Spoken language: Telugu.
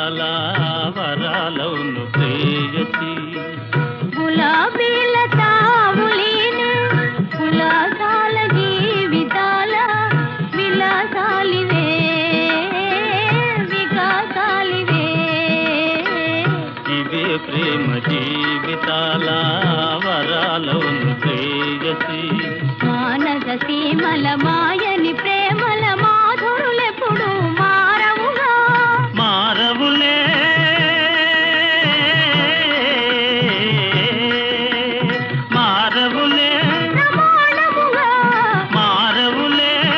జీవితాల వరాలవును ప్రేయసి. గులాబీల తావులేని కులాసాల జీవితాల విలాసాలివే వికాసాలివే. ఇవే ప్రేమ జీవితాల వరాలవును ప్రేయసి. మానస సీమల